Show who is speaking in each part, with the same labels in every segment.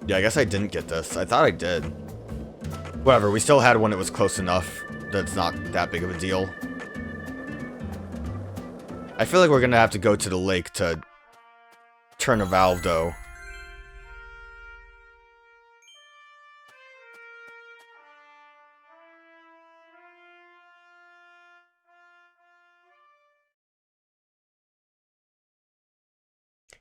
Speaker 1: Yeah, I guess I didn't get this. I thought I did. Whatever, we still had one that was close enough that it's not that big of a deal. I feel like we're gonna have to go to the lake to turn a valve, though.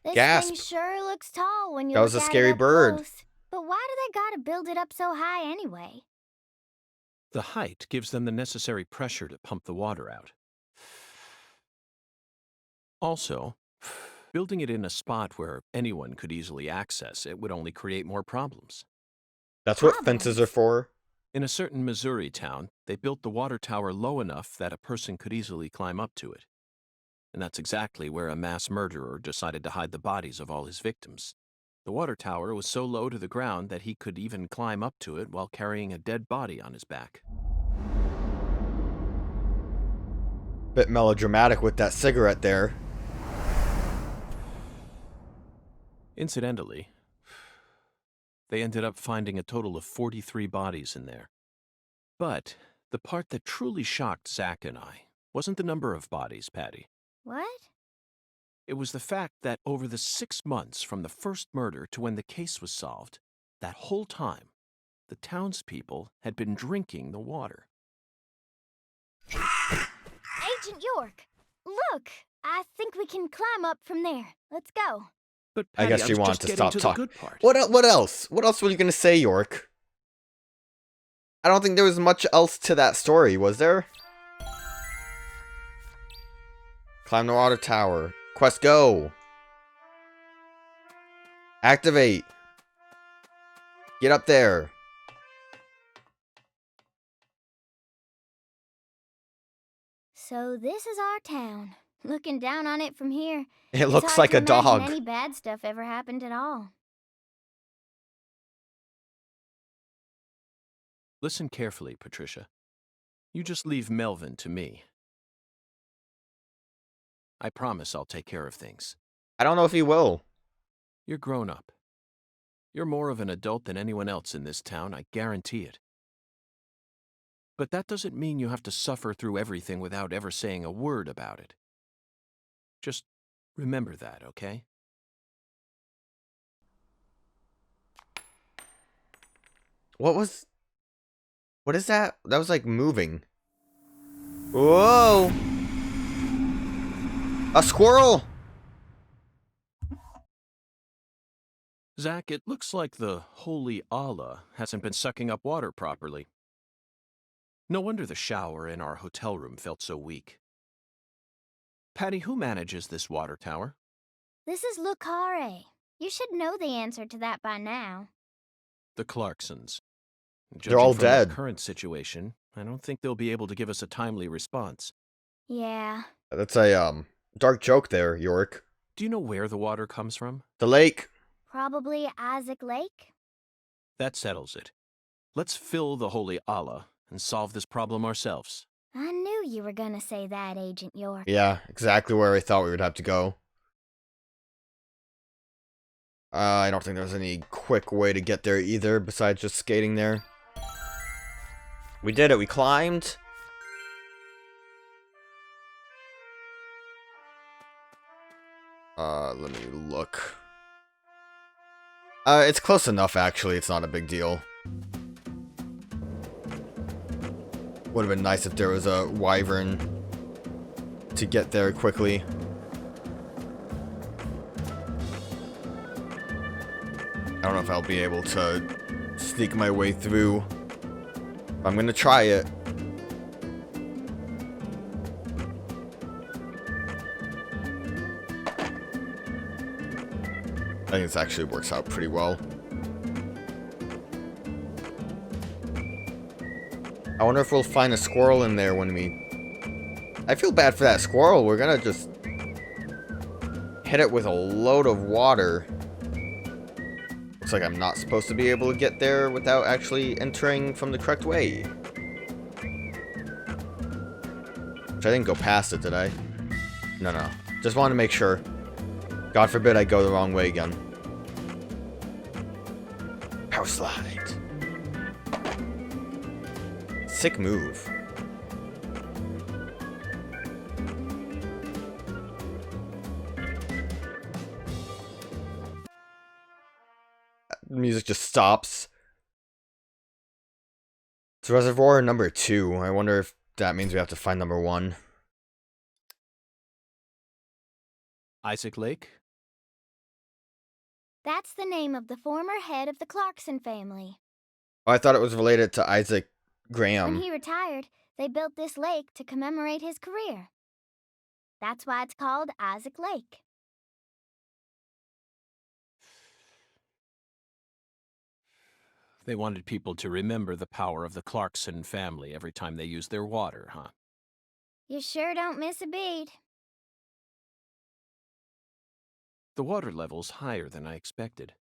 Speaker 2: This
Speaker 1: Gasp.
Speaker 2: thing sure looks tall when you
Speaker 1: That
Speaker 2: look
Speaker 1: was a
Speaker 2: at
Speaker 1: scary
Speaker 2: it up
Speaker 1: bird.
Speaker 2: close. But why do they gotta build it up so high anyway?
Speaker 3: The height gives them the necessary pressure to pump the water out. Also, building it in a spot where anyone could easily access it would only create more problems.
Speaker 1: That's what fences are for.
Speaker 3: In a certain Missouri town, they built the water tower low enough that a person could easily climb up to it. And that's exactly where a mass murderer decided to hide the bodies of all his victims. The water tower was so low to the ground that he could even climb up to it while carrying a dead body on his back.
Speaker 1: Bit melodramatic with that cigarette there.
Speaker 3: Incidentally, they ended up finding a total of 43 bodies in there. But the part that truly shocked Zach and I wasn't the number of bodies, Patty.
Speaker 2: What?
Speaker 3: It was the fact that over the 6 months from the first murder to when the case was solved, that whole time, the townspeople had been drinking the water.
Speaker 2: Agent York, look! I think we can climb up from there. Let's go.
Speaker 3: But
Speaker 1: I
Speaker 3: Patty,
Speaker 1: guess you
Speaker 3: was
Speaker 1: want
Speaker 3: just
Speaker 1: to
Speaker 3: getting
Speaker 1: stop
Speaker 3: to the
Speaker 1: talking.
Speaker 3: good part.
Speaker 1: What else? What else were you gonna say, York? I don't think there was much else to that story, was there? Climb the water tower. Quest go. Activate. Get up there.
Speaker 2: So this is our town. Looking down on it from here,
Speaker 1: It
Speaker 2: it's
Speaker 1: looks
Speaker 2: hard
Speaker 1: like
Speaker 2: to
Speaker 1: a
Speaker 2: imagine
Speaker 1: dog.
Speaker 2: any bad stuff ever happened at all.
Speaker 3: Listen carefully, Patricia. You just leave Melvin to me. I promise I'll take care of things.
Speaker 1: I don't know if he will.
Speaker 3: You're grown up. You're more of an adult than anyone else in this town, I guarantee it. But that doesn't mean you have to suffer through everything without ever saying a word about it. Just remember that, okay?
Speaker 1: What is that? That was like moving. Whoa! A squirrel!
Speaker 3: Zach, it looks like the holy Allah hasn't been sucking up water properly. No wonder the shower in our hotel room felt so weak. Patty, who manages this water tower?
Speaker 2: This is Le Carré. You should know the answer to that by now.
Speaker 3: The Clarksons.
Speaker 1: They're all
Speaker 3: Judging from their
Speaker 1: dead.
Speaker 3: current situation, I don't think they'll be able to give us a timely response.
Speaker 2: Yeah.
Speaker 1: That's a dark joke there, York.
Speaker 3: Do you know where the water comes from?
Speaker 1: The lake.
Speaker 2: Probably Isaac Lake?
Speaker 3: That settles it. Let's fill the holy Allah and solve this problem ourselves.
Speaker 2: I knew you were gonna say that, Agent York.
Speaker 1: Yeah, exactly where I thought we would have to go. I don't think there's any quick way to get there either, besides just skating there. We did it, we climbed. Let me look. It's close enough, actually. It's not a big deal. Would have been nice if there was a wyvern to get there quickly. I don't know if I'll be able to sneak my way through. I'm gonna try it. I think this actually works out pretty well. I wonder if we'll find a squirrel in there when we... I feel bad for that squirrel. We're gonna just hit it with a load of water. Looks like I'm not supposed to be able to get there without actually entering from the correct way. Which I didn't go past it, did I? No. Just wanted to make sure. God forbid I go the wrong way again. Power slide. Sick move. Music just stops. It's reservoir number 2. I wonder if that means we have to find number 1.
Speaker 3: Isaac Lake?
Speaker 2: That's the name of the former head of the Clarkson family.
Speaker 1: Oh, I thought it was related to Isaac
Speaker 2: When
Speaker 1: Graham.
Speaker 2: he retired, they built this lake to commemorate his career. That's why it's called Isaac Lake.
Speaker 3: They wanted people to remember the power of the Clarkson family every time they used their water, huh?
Speaker 2: You sure don't miss a beat.
Speaker 3: The water level's higher than I expected.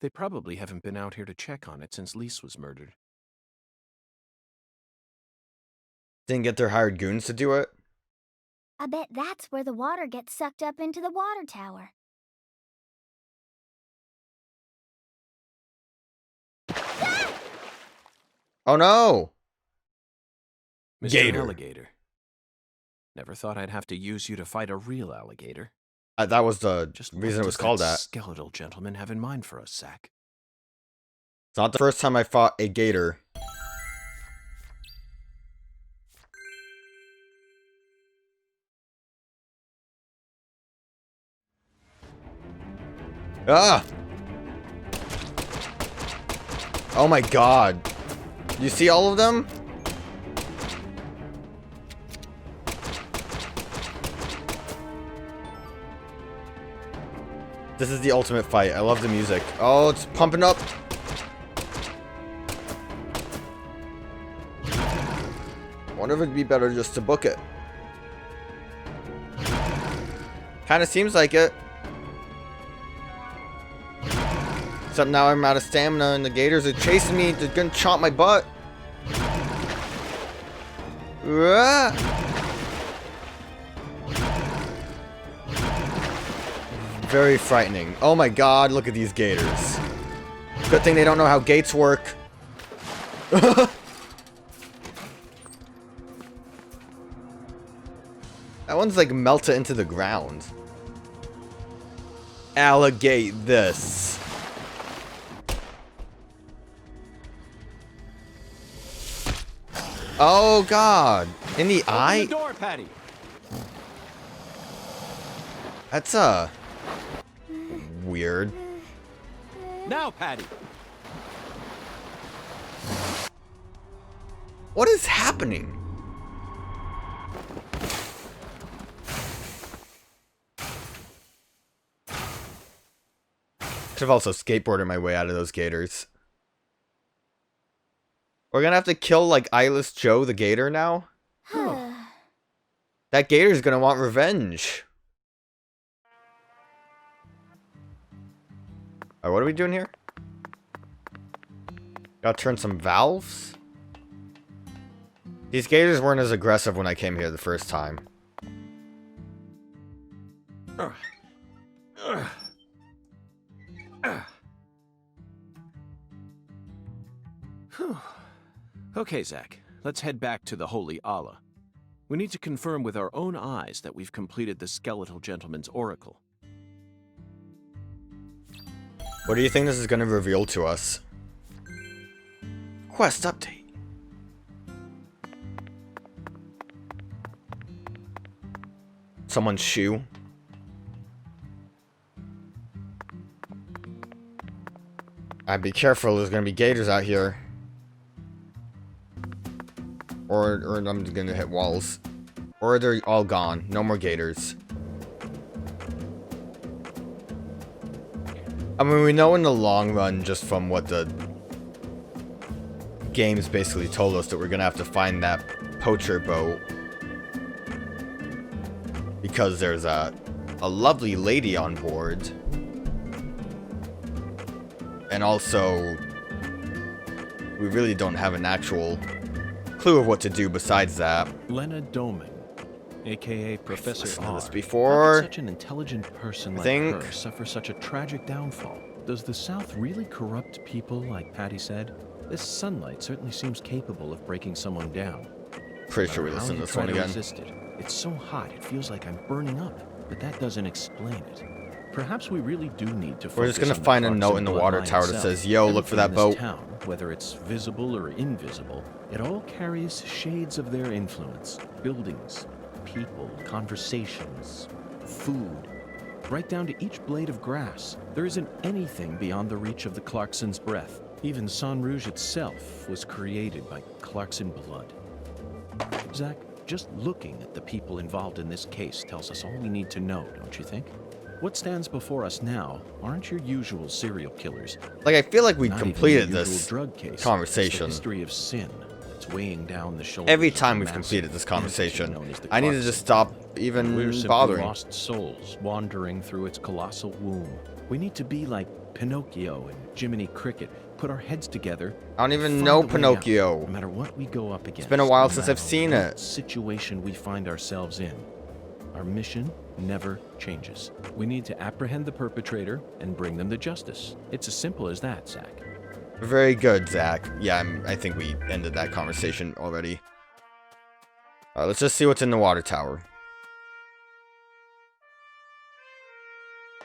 Speaker 3: They probably haven't been out here to check on it since Lise was murdered.
Speaker 1: Didn't get their hired goons to do it?
Speaker 2: I bet that's where the water gets sucked up into the water tower.
Speaker 1: Oh no!
Speaker 3: Mr.
Speaker 1: Gator.
Speaker 3: Alligator. Never thought I'd have to use you to fight a real alligator.
Speaker 1: That was the
Speaker 3: Just
Speaker 1: reason
Speaker 3: what
Speaker 1: it was
Speaker 3: does
Speaker 1: called
Speaker 3: that
Speaker 1: that.
Speaker 3: skeletal gentleman have in mind for us, Zach?
Speaker 1: It's not the first time I fought a gator. Ah! Oh my god. You see all of them? This is the ultimate fight. I love the music. Oh, it's pumping up. Wonder if it'd be better just to book it. Kinda seems like it. Except now I'm out of stamina and the gators are chasing me. They're gonna chomp my butt. Ah! Very frightening. Oh my god, look at these gators. Good thing they don't know how gates work. That one's like melted into the ground. Alligate this. Oh god. In the eye?
Speaker 3: Open the door, Patty.
Speaker 1: That's weird.
Speaker 3: Now, Patty.
Speaker 1: What is happening? Could have also skateboarded my way out of those gators. We're gonna have to kill, like, Eyeless Joe the gator now? That gator's gonna want revenge. Alright, what are we doing here? Gotta turn some valves? These gators weren't as aggressive when I came here the first time.
Speaker 3: Okay, Zach. Let's head back to the Holy Allah. We need to confirm with our own eyes that we've completed the skeletal gentleman's oracle.
Speaker 1: What do you think this is gonna reveal to us? Quest update. Someone's shoe. I'd be careful, there's gonna be gators out here. Or I'm gonna hit walls. Or they're all gone. No more gators. I mean, we know in the long run, just from what the games basically told us, that we're gonna have to find that poacher boat. Because there's a lovely lady on board. And also, we really don't have an actual clue of what to do besides that.
Speaker 3: Lena Doman, a.k.a. Professor
Speaker 1: Listened to
Speaker 3: R.
Speaker 1: this before.
Speaker 3: How could such an intelligent person like
Speaker 1: think.
Speaker 3: her suffer such a tragic downfall? Does the South really corrupt people like Patty said? This sunlight certainly seems capable of breaking someone down.
Speaker 1: Pretty sure we
Speaker 3: No matter
Speaker 1: listen to
Speaker 3: how you
Speaker 1: this
Speaker 3: try
Speaker 1: one
Speaker 3: to
Speaker 1: again.
Speaker 3: resist it, it's so hot it feels like I'm burning up, but that doesn't explain it. Perhaps we really do need to focus
Speaker 1: We're just gonna
Speaker 3: on the
Speaker 1: find a
Speaker 3: Clarkson
Speaker 1: note in the water
Speaker 3: bloodline
Speaker 1: tower that
Speaker 3: itself.
Speaker 1: says, "Yo, look for
Speaker 3: Everything
Speaker 1: that
Speaker 3: in this
Speaker 1: boat."
Speaker 3: town, whether it's visible or invisible, it all carries shades of their influence. Buildings, people, conversations, food. Right down to each blade of grass. There isn't anything beyond the reach of the Clarkson's breath. Even San Rouge itself was created by Clarkson blood. Zach, just looking at the people involved in this case tells us all we need to know, don't you think? What stands before us now aren't your usual serial killers.
Speaker 1: Like, I feel like we
Speaker 3: Not even
Speaker 1: completed
Speaker 3: the usual
Speaker 1: this
Speaker 3: drug case.
Speaker 1: conversation.
Speaker 3: It's the history of sin that's weighing down the shoulders
Speaker 1: every
Speaker 3: of the
Speaker 1: time we've
Speaker 3: massive
Speaker 1: completed this
Speaker 3: entity
Speaker 1: conversation.
Speaker 3: known as the
Speaker 1: I need to
Speaker 3: Clarkson
Speaker 1: just stop
Speaker 3: family. We're
Speaker 1: even
Speaker 3: simply
Speaker 1: bothering.
Speaker 3: lost souls wandering through its colossal womb. We need to be like Pinocchio and Jiminy Cricket, put our heads together.
Speaker 1: I don't even
Speaker 3: and
Speaker 1: know
Speaker 3: find a way out,
Speaker 1: Pinocchio.
Speaker 3: no matter what we go up against.
Speaker 1: It's been a while
Speaker 3: no
Speaker 1: since
Speaker 3: matter
Speaker 1: I've seen
Speaker 3: what
Speaker 1: it.
Speaker 3: situation we find ourselves in. Our mission never changes. We need to apprehend the perpetrator and bring them to justice. It's as simple as that, Zach.
Speaker 1: Very good, Zach. Yeah, I think we ended that conversation already. Alright, let's just see what's in the water tower.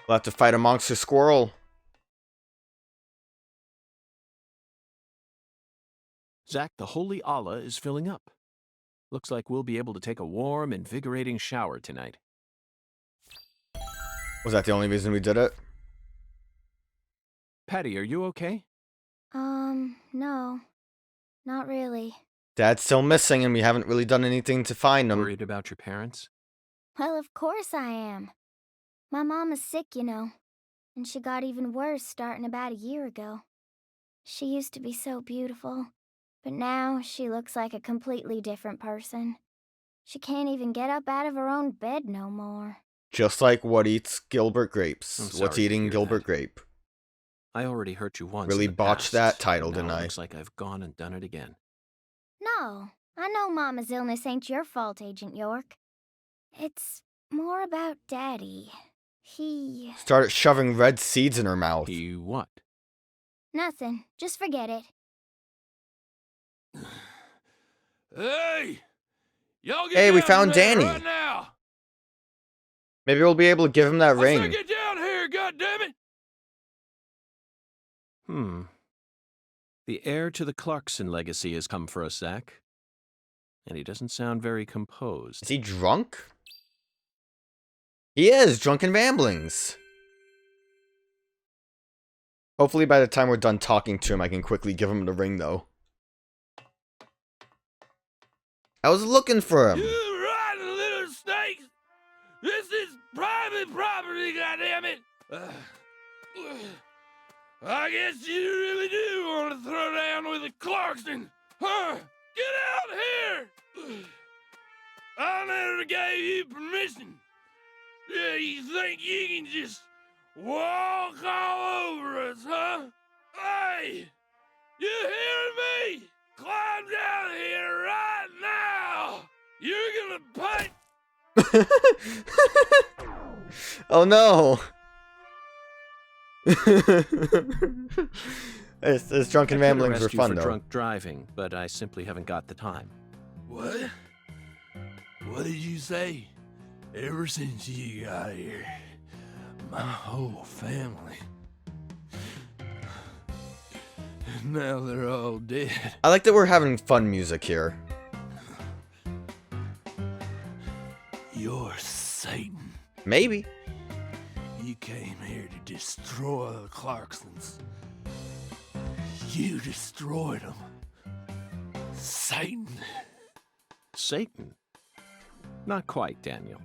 Speaker 1: We'll have to fight a monster squirrel.
Speaker 3: Zach, the holy Allah is filling up. Looks like we'll be able to take a warm, invigorating shower tonight.
Speaker 1: Was that the only reason we did it?
Speaker 3: Patty, are you okay?
Speaker 2: No. Not really.
Speaker 1: Dad's still missing and we haven't really done anything to find him.
Speaker 3: Worried about your parents?
Speaker 2: Well, of course I am. My mom is sick, you know. And she got even worse starting about a year ago. She used to be so beautiful. But now she looks like a completely different person. She can't even get up out of her own bed no more.
Speaker 1: Just like what eats Gilbert Grapes.
Speaker 3: I'm
Speaker 1: What's
Speaker 3: sorry to
Speaker 1: eating
Speaker 3: hear
Speaker 1: Gilbert
Speaker 3: that.
Speaker 1: Grape?
Speaker 3: I already hurt you once.
Speaker 1: Really
Speaker 3: in the
Speaker 1: botched
Speaker 3: past,
Speaker 1: that title,
Speaker 3: and
Speaker 1: didn't
Speaker 3: now it
Speaker 1: I?
Speaker 3: looks like I've gone and done it again.
Speaker 2: No, I know Mama's illness ain't your fault, Agent York. It's more about Daddy. He...
Speaker 1: Started shoving red seeds in her mouth.
Speaker 3: He what?
Speaker 2: Nothing. Just forget it.
Speaker 4: Hey! Y'all get
Speaker 1: Hey, we
Speaker 4: down
Speaker 1: found
Speaker 4: there
Speaker 1: Danny.
Speaker 4: right now.
Speaker 1: Maybe we'll be able to give him that
Speaker 4: I said
Speaker 1: ring.
Speaker 4: get down here, goddammit!
Speaker 3: The heir to the Clarkson legacy has come for us, Zach. And he doesn't sound very composed.
Speaker 1: Is he drunk? He is! Drunken Ramblings! Hopefully by the time we're done talking to him, I can quickly give him the ring, though. I was looking for him!
Speaker 4: You rotten little snakes! This is private property, goddammit! I guess you really do want to throw down with a Clarkson, huh? Get out here! I never gave you permission. Yeah, you think you can just walk all over us, huh? Hey! You hearing me? Climb down here right now! You're gonna pay...
Speaker 1: Oh no! This drunken
Speaker 3: I could
Speaker 1: ramblings were
Speaker 3: arrest you
Speaker 1: fun,
Speaker 3: for
Speaker 1: though.
Speaker 3: drunk driving, but I simply haven't got the time.
Speaker 4: What? What did you say? Ever since you got here, my whole family... Now they're all dead.
Speaker 1: I like that we're having fun music here.
Speaker 4: You're Satan.
Speaker 1: Maybe.
Speaker 4: You came here to destroy the Clarksons. You destroyed them. Satan.
Speaker 3: Satan? Not quite, Daniel.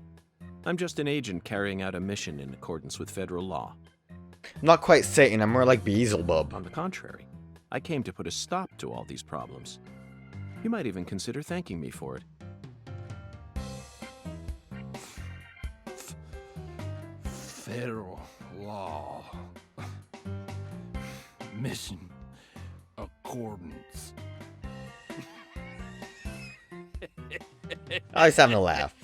Speaker 3: I'm just an agent carrying out a mission in accordance with federal law.
Speaker 1: I'm not quite Satan, I'm more like Beelzebub.
Speaker 3: On the contrary, I came to put a stop to all these problems. You might even consider thanking me for it.
Speaker 4: Federal law. Mission accordance.
Speaker 1: I was having a laugh.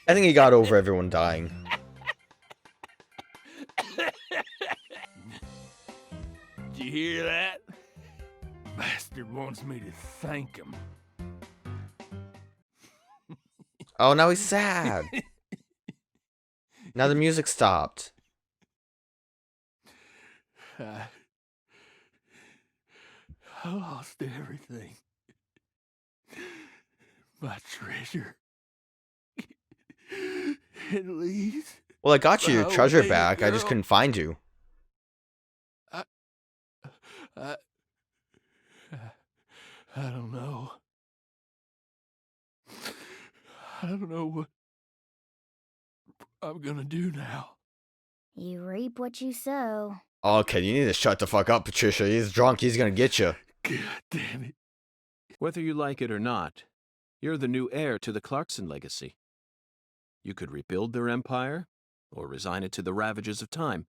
Speaker 1: I think he got over everyone dying.
Speaker 4: You hear that? Bastard wants me to thank him.
Speaker 1: Oh, now he's sad. Now the music stopped.
Speaker 4: I lost everything. My treasure. At least.
Speaker 1: Well, I got you your
Speaker 4: Oh,
Speaker 1: treasure
Speaker 4: baby
Speaker 1: back. I just
Speaker 4: girl.
Speaker 1: couldn't find you.
Speaker 4: I don't know. I don't know what I'm gonna do now.
Speaker 2: You reap what you sow.
Speaker 1: Okay, you need to shut the fuck up, Patricia. He's drunk. He's gonna get you.
Speaker 4: God damn it.
Speaker 3: Whether you like it or not, you're the new heir to the Clarkson legacy. You could rebuild their empire, or resign it to the ravages of time.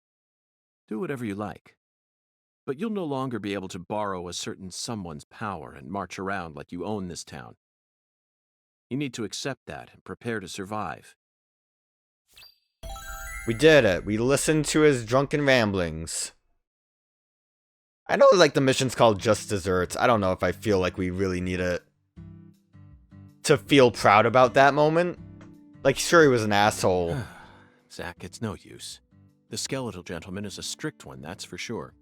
Speaker 3: Do whatever you like. But you'll no longer be able to borrow a certain someone's power and march around like you own this town. You need to accept that and prepare to survive.
Speaker 1: We did it. We listened to his drunken ramblings. I know, like, the mission's called Just Desserts. I don't know if I feel like we really need to feel proud about that moment. Like, sure, he was an asshole.
Speaker 3: Zach, it's no use. The skeletal gentleman is a strict one, that's for sure.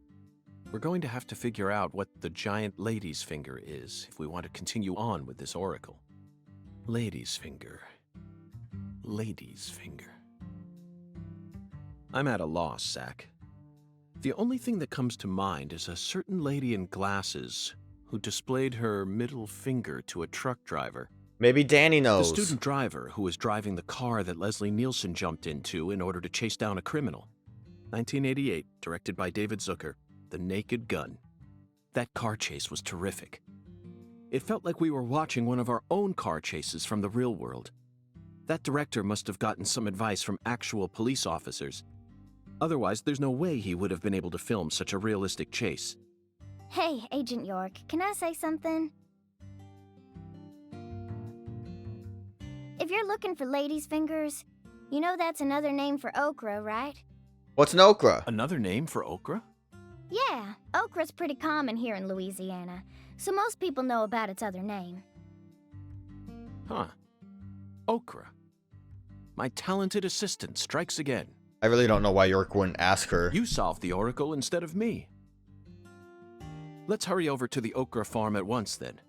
Speaker 3: We're going to have to figure out what the giant lady's finger is if we want to continue on with this oracle. Lady's finger. Lady's finger. I'm at a loss, Zach. The only thing that comes to mind is a certain lady in glasses who displayed her middle finger to a truck driver.
Speaker 1: Maybe Danny
Speaker 3: The
Speaker 1: knows.
Speaker 3: student driver who was driving the car that Leslie Nielsen jumped into in order to chase down a criminal. 1988, directed by David Zucker, The Naked Gun. That car chase was terrific. It felt like we were watching one of our own car chases from the real world. That director must have gotten some advice from actual police officers. Otherwise, there's no way he would have been able to film such a realistic chase.
Speaker 2: Hey, Agent York, can I say something? If you're looking for ladies' fingers, you know that's another name for okra, right?
Speaker 1: What's an okra?
Speaker 3: Another name for okra?
Speaker 2: Yeah, okra's pretty common here in Louisiana, so most people know about its other name.
Speaker 3: Huh. Okra. My talented assistant strikes again.
Speaker 1: I really don't know why York wouldn't ask her.
Speaker 3: You solved the oracle instead of me. Let's hurry over to the okra farm at once, then.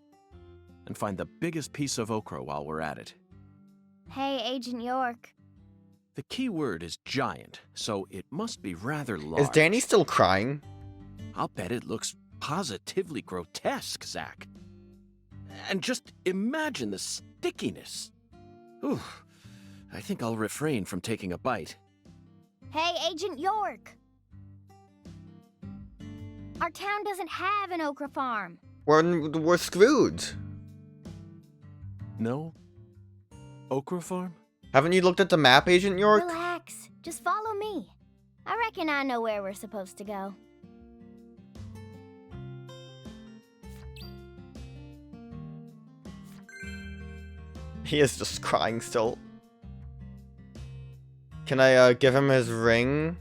Speaker 3: And find the biggest piece of okra while we're at it.
Speaker 2: Hey, Agent York.
Speaker 3: The key word is giant, so it must be rather large.
Speaker 1: Is Danny still crying?
Speaker 3: I'll bet it looks positively grotesque, Zach. And just imagine the stickiness. Ooh, I think I'll refrain from taking a bite.
Speaker 2: Hey, Agent York. Our town doesn't have an okra farm.
Speaker 1: We're screwed.
Speaker 3: No? Okra farm?
Speaker 1: Haven't you looked at the map, Agent York?
Speaker 2: Relax. Just follow me. I reckon I know where we're supposed to go.
Speaker 1: He is just crying still. Can I give him his ring?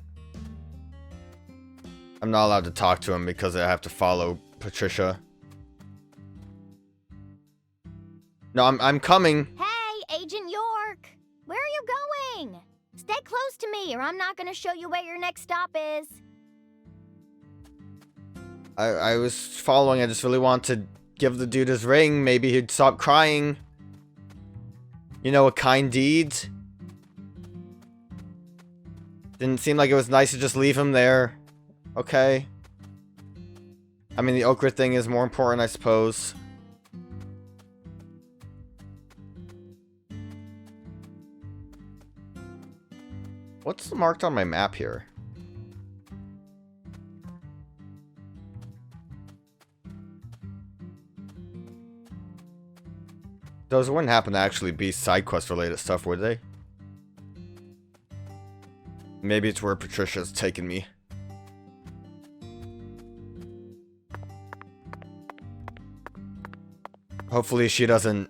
Speaker 1: I'm not allowed to talk to him because I have to follow Patricia. No, I'm coming.
Speaker 2: Hey, Agent York. Where are you going? Stay close to me or I'm not going to show you where your next stop is.
Speaker 1: I was following. I just really want to give the dude his ring. Maybe he'd stop crying. You know, a kind deed. Didn't seem like it was nice to just leave him there. Okay. I mean, the okra thing is more important, I suppose. What's marked on my map here? Those wouldn't happen to actually be side quest related stuff, would they? Maybe it's where Patricia's taken me. Hopefully she doesn't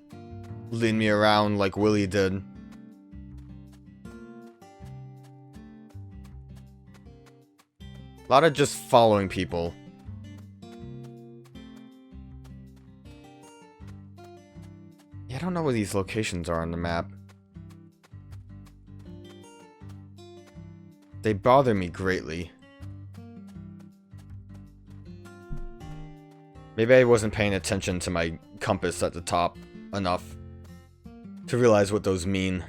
Speaker 1: lead me around like Willie did. A lot of just following people. don't know where these locations are on the map. They bother me greatly. Maybe I wasn't paying attention to my compass at the top enough to realize what those mean.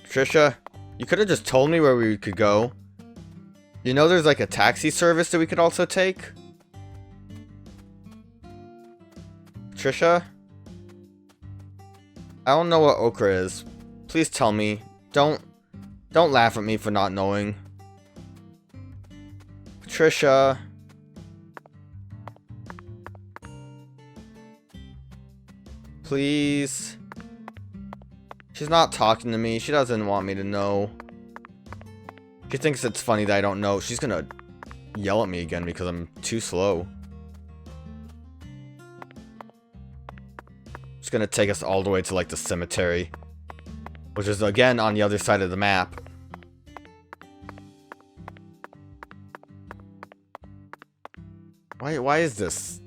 Speaker 1: Trisha, you could have just told me where we could go. You know there's like a taxi service that we could also take? Trisha? I don't know what Okra is. Please tell me. Don't laugh at me for not knowing. Trisha. Please. She's not talking to me. She doesn't want me to know. She thinks it's funny that I don't know. She's gonna yell at me again because I'm too slow. It's gonna take us all the way to like the cemetery, which is again on the other side of the map. Why is this?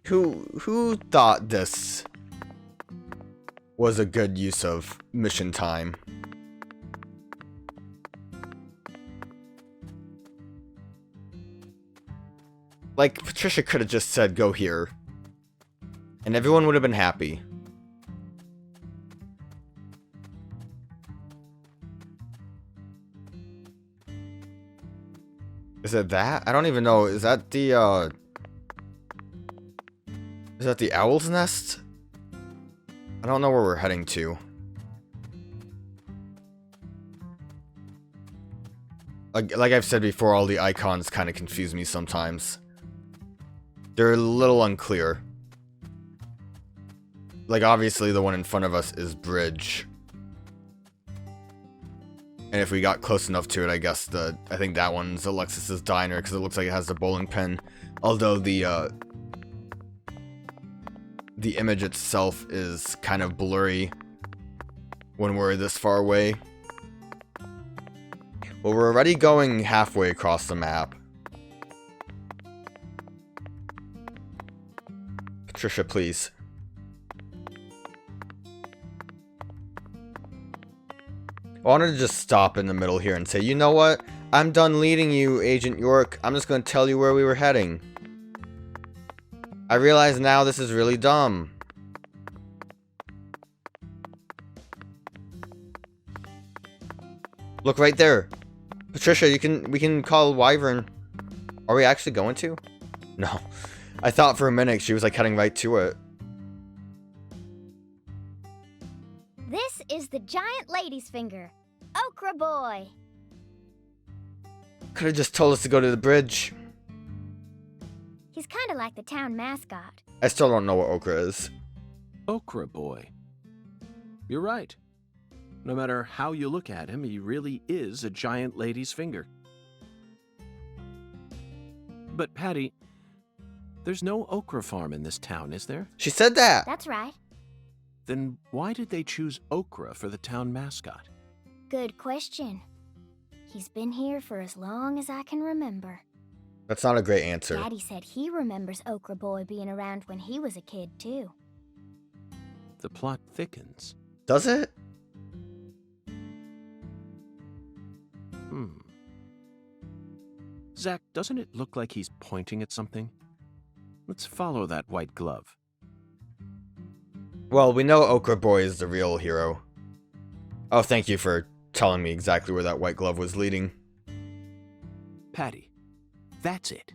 Speaker 1: Who thought this was a good use of mission time? Like, Patricia could have just said, go here. And everyone would have been happy. Is it that? I don't even know. Is that the, is that the owl's nest? I don't know where we're heading to. Like I've said before, all the icons kind of confuse me sometimes. They're a little unclear. Like, obviously, the one in front of us is Bridge. And if we got close enough to it, I guess I think that one's Alexis's diner, because it looks like it has the bowling pin. Although the image itself is kind of blurry when we're this far away. Well, we're already going halfway across the map. Patricia, please. I wanted to just stop in the middle here and say, you know what? I'm done leading you, Agent York. I'm just going to tell you where we were heading. I realize now this is really dumb. Look right there. Patricia, we can call Wyvern. Are we actually going to? No. I thought for a minute she was like heading right to it.
Speaker 2: This is the giant lady's finger. Okra boy.
Speaker 1: Could have just told us to go to the bridge.
Speaker 2: He's kind of like the town mascot.
Speaker 1: I still don't know what Okra is.
Speaker 3: Okra boy. You're right. No matter how you look at him, he really is a giant lady's finger. But Patty, there's no okra farm in this town, is there?
Speaker 1: She said that.
Speaker 2: That's right.
Speaker 3: Then why did they choose Okra for the town mascot?
Speaker 2: Good question. He's been here for as long as I can remember.
Speaker 1: That's not a great answer.
Speaker 2: Daddy said he remembers Okra boy being around when he was a kid, too.
Speaker 3: The plot thickens.
Speaker 1: Does it?
Speaker 3: Zach, doesn't it look like he's pointing at something? Let's follow that white glove.
Speaker 1: Well, we know Okra Boy is the real hero. Oh, thank you for telling me exactly where that white glove was leading.
Speaker 3: Patty, that's it.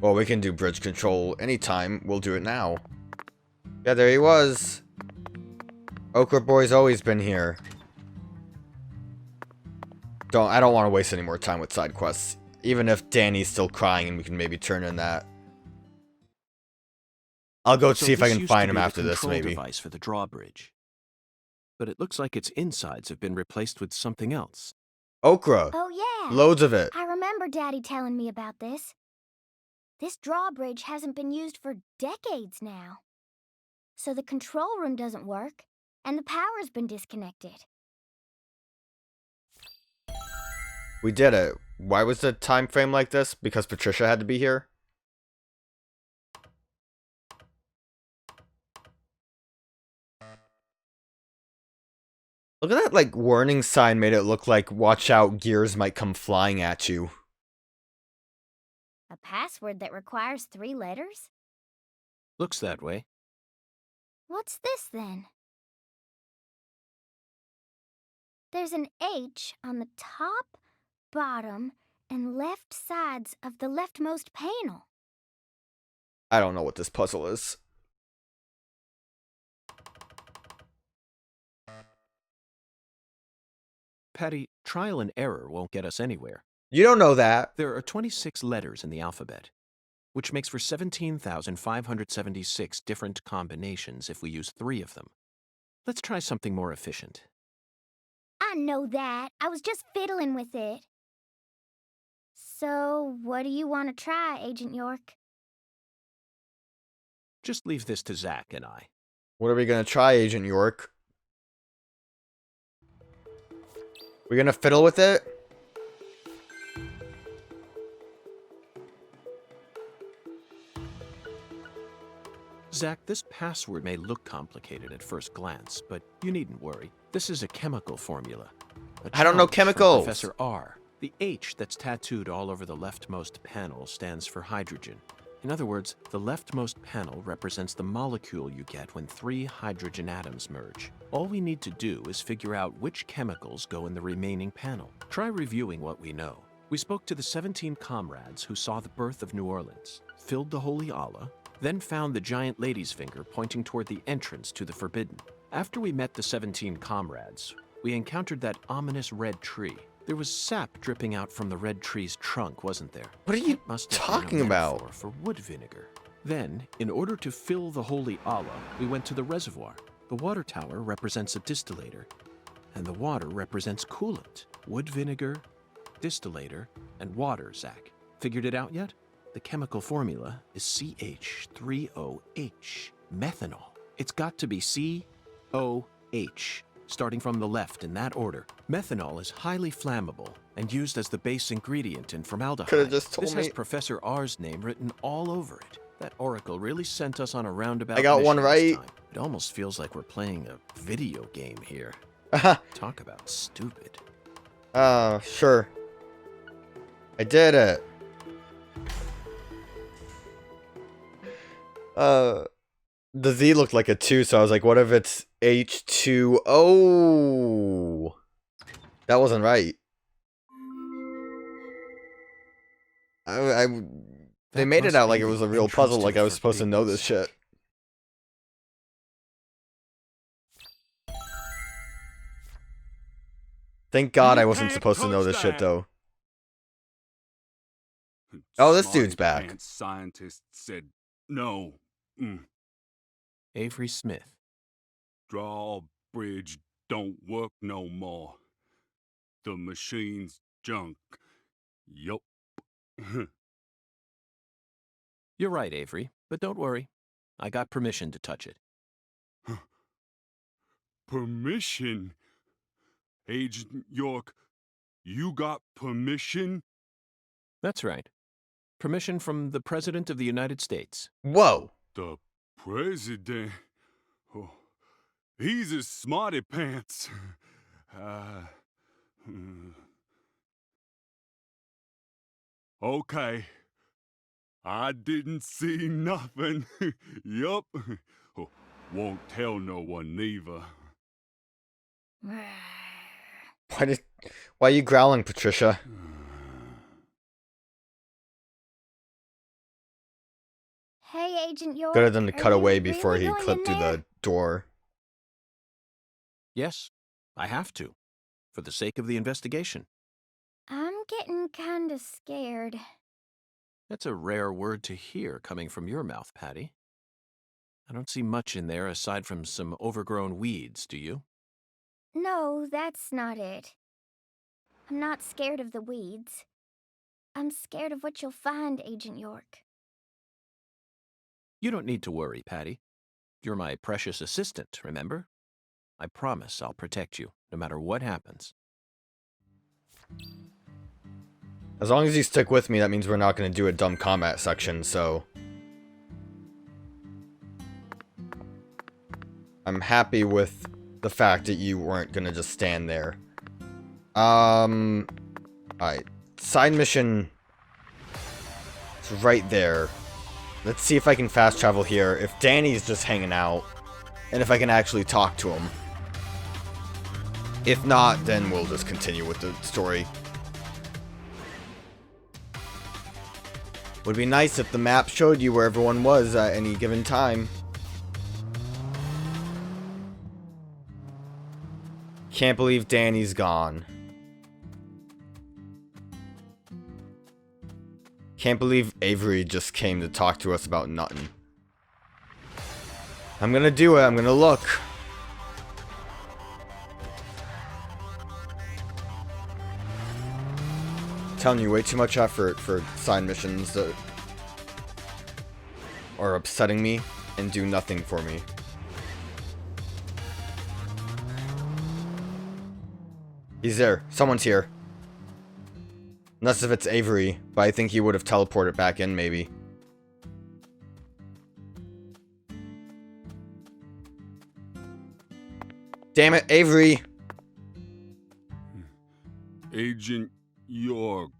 Speaker 1: Well, we can do bridge control anytime. We'll do it now. Yeah, there he was. Okra Boy's always been here. I don't want to waste any more time with side quests. Even if Danny's still crying and we can maybe turn in that. I'll go see if I can find him after this, maybe.
Speaker 3: Device for the drawbridge. But it looks like its insides have been replaced with something else.
Speaker 1: Okra.
Speaker 2: Oh, yeah.
Speaker 1: Loads of it.
Speaker 2: I remember Daddy telling me about this. This drawbridge hasn't been used for decades now. So the control room doesn't work, and the power's been disconnected.
Speaker 1: We did it. Why was the time frame like this? Because Patricia had to be here? Look at that, like, warning sign made it look like, watch out, gears might come flying at you.
Speaker 2: A password that requires 3 letters?
Speaker 3: Looks that way.
Speaker 2: What's this then? There's an H on the top, bottom, and left sides of the leftmost panel.
Speaker 1: I don't know what this puzzle is.
Speaker 3: Patty, trial and error won't get us anywhere.
Speaker 1: You don't know that.
Speaker 3: There are 26 letters in the alphabet, which makes for 17,576 different combinations if we use 3 of them. Let's try something more efficient.
Speaker 2: I know that. I was just fiddling with it. So, what do you want to try, Agent York?
Speaker 3: Just leave this to Zach and I.
Speaker 1: What are we gonna try, Agent York? We gonna fiddle with it?
Speaker 3: Zach, this password may look complicated at first glance, but you needn't worry. This is a chemical formula.
Speaker 1: I don't know
Speaker 3: challenge from
Speaker 1: chemicals.
Speaker 3: Professor R. The H that's tattooed all over the leftmost panel stands for hydrogen. In other words, the leftmost panel represents the molecule you get when 3 hydrogen atoms merge. All we need to do is figure out which chemicals go in the remaining panel. Try reviewing what we know. We spoke to the 17 comrades who saw the birth of New Orleans, filled the Holy Allah, then found the giant lady's finger pointing toward the entrance to the Forbidden. After we met the 17 comrades, we encountered that ominous red tree. There was sap dripping out from the red tree's trunk, wasn't there?
Speaker 1: What are you
Speaker 3: That must have
Speaker 1: talking
Speaker 3: been a
Speaker 1: about?
Speaker 3: metaphor for wood vinegar. Then, in order to fill the Holy Allah, we went to the reservoir. The water tower represents a distillator, and the water represents coolant. Wood vinegar, distillator, and water, Zach. Figured it out yet? The chemical formula is CH3OH, methanol. It's got to be COH, starting from the left in that order. Methanol is highly flammable and used as the base ingredient in formaldehyde.
Speaker 1: Could've just told
Speaker 3: This has
Speaker 1: me.
Speaker 3: Professor R's name written all over it. That oracle really sent us on a roundabout
Speaker 1: I got one
Speaker 3: mission
Speaker 1: right.
Speaker 3: this time. It almost feels like we're playing a video game here. Talk about stupid.
Speaker 1: Sure. I did it. The Z looked like a 2, so I was like, what if it's H2O? That wasn't right. They
Speaker 3: That
Speaker 1: made it
Speaker 3: must
Speaker 1: out
Speaker 3: be
Speaker 1: like it
Speaker 3: the
Speaker 1: was a real
Speaker 3: entrance
Speaker 1: puzzle,
Speaker 3: to
Speaker 1: like
Speaker 3: the
Speaker 1: I was supposed to know this
Speaker 3: Forbidden
Speaker 1: shit. Thank God I wasn't supposed to know this shit, though. Oh, this dude's back.
Speaker 4: Smarty-pants scientist said no.
Speaker 3: Avery Smith.
Speaker 4: Drawbridge don't work no more. The machine's junk. Yup.
Speaker 3: You're right, Avery, but don't worry. I got permission to touch it.
Speaker 4: Permission? Agent York, you got permission?
Speaker 3: That's right. Permission from the President of the United States.
Speaker 1: Whoa.
Speaker 4: The president? Oh, he's a smarty pants. Okay. I didn't see nothing. Yup. Oh, won't tell no one neither.
Speaker 1: Why are you growling, Patricia?
Speaker 2: Hey, Agent York.
Speaker 1: Good of them to
Speaker 2: are
Speaker 1: cut
Speaker 2: you
Speaker 1: away
Speaker 2: really
Speaker 1: before he
Speaker 2: going in
Speaker 1: clipped through
Speaker 2: there?
Speaker 1: the door.
Speaker 3: Yes, I have to, for the sake of the investigation.
Speaker 2: I'm getting kinda scared.
Speaker 3: That's a rare word to hear coming from your mouth, Patty. I don't see much in there aside from some overgrown weeds, do you?
Speaker 2: No, that's not it. I'm not scared of the weeds. I'm scared of what you'll find, Agent York.
Speaker 3: You don't need to worry, Patty. You're my precious assistant, remember? I promise I'll protect you, no matter what happens.
Speaker 1: As long as you stick with me, that means we're not going to do a dumb combat section, so... I'm happy with the fact that you weren't going to just stand there. Alright. Side mission... It's right there. Let's see if I can fast travel here. If Danny's just hanging out, and if I can actually talk to him. If not, then we'll just continue with the story. Would be nice if the map showed you where everyone was at any given time. Can't believe Danny's gone. Can't believe Avery just came to talk to us about nothing. I'm gonna do it. I'm gonna look. I'm telling you, way too much effort for side missions that are upsetting me and do nothing for me. He's there. Someone's here. Unless if it's Avery, but I think he would have teleported back in, maybe. Damn it, Avery!
Speaker 4: Agent York,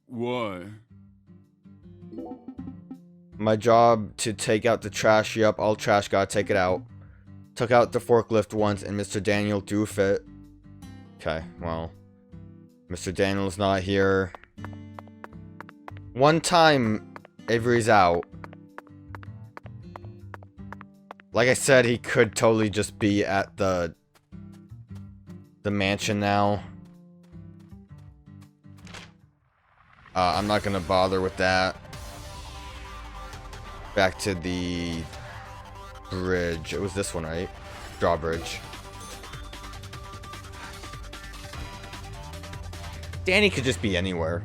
Speaker 4: why?
Speaker 1: My job to take out the trash. Yep, all trash, gotta take it out. Took out the forklift once, and Mr. Daniel do fit. Okay, well. Mr. Daniel's not here. One time, Avery's out. Like I said, he could totally just be at the mansion now. I'm not gonna bother with that. Back to the bridge. It was this one, right? Drawbridge. Danny could just be anywhere.